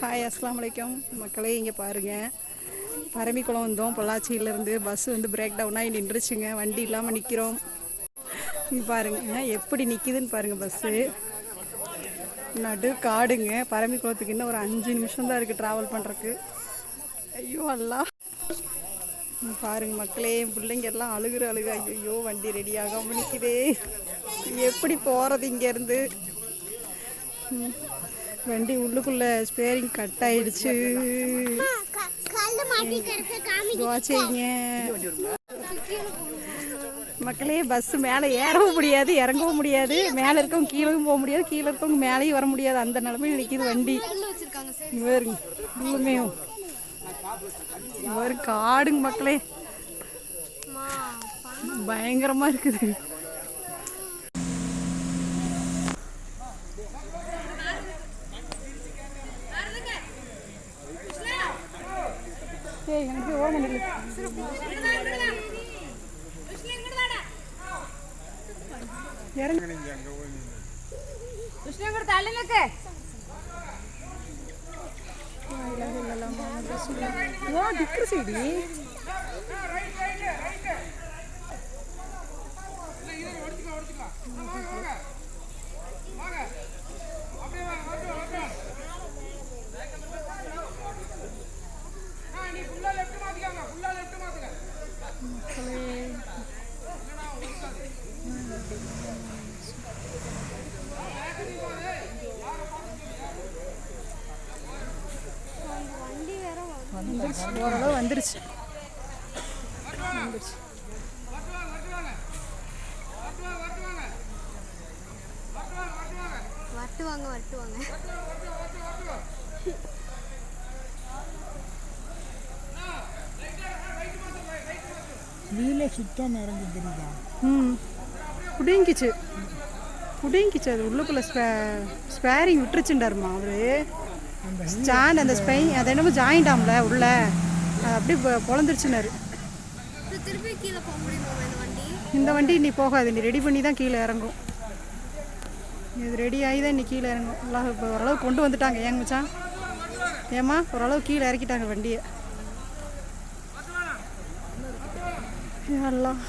Hi, அஸ்ஸலாமு அலைக்கும் மக்களே. இங்கே பாருங்கள், பரம்பிக்குளம் வந்தோம். பொள்ளாச்சியிலேருந்து பஸ் வந்து பிரேக் டவுன் ஆகி நின்றுச்சுங்க. வண்டி இல்லாமல் நிற்கிறோம். இங்கே பாருங்க எப்படி நிற்கிதுன்னு பாருங்கள். பஸ்ஸு நடு காடுங்க. பரம்பிக்குளத்துக்கு இன்னும் ஒரு 5 நிமிஷம் தான் இருக்குது ட்ராவல் பண்ணுறக்கு. ஐயோ அல்லா, பாருங்க மக்களே, என் பிள்ளைங்க எல்லாம் அழுகுற ஐயோ வண்டி ரெடி ஆகாமல் நிற்கிதே. எப்படி போகிறது இங்கேருந்து? வண்டி உள்ளுக்குள்ள ஸ்பேரிங் கட் ஆயிடுச்சு. துவாச்சிங்க மக்களே. பஸ் மேலே ஏறவும் முடியாது, இறங்கவும் முடியாது. மேலே இருக்கவங்க கீழவும் போக முடியாது, கீழே இருக்கவங்க மேலேயும் வர முடியாது. அந்த நிலைமையில் நிற்கிது வண்டி. இவருங்க உள்ளுமே இவரு காடுங்க மக்களே, பயங்கரமா இருக்குது. எனக்கு ஓட சைடு ஓரளவு வந்துருச்சு. வீல சுத்தம் இறங்கி தெரியுதா? புடிங்கிச்சு. அது உள்ளுக்குள்ள ஸ்பேரிங் விட்டுருச்சுண்டாருமா அவரு. ஸ்டாண்ட் அந்த ஸ்பெயின் அது என்னமோ ஜாயிண்ட் ஆம்ல உள்ள, அப்படியே பொழந்துருச்சுனாரு. இந்த வண்டி நீ போகாது, நீ ரெடி பண்ணி தான் கீழே இறங்கும். இது ரெடி ஆகி தான் இன்னைக்கு கீழே இறங்கும். எல்லாம் இப்போ ஓரளவு கொண்டு வந்துட்டாங்க. ஏங்க மச்சான், ஏம்மா ஓரளவு கீழே இறக்கிட்டாங்க வண்டியை. எல்லாம்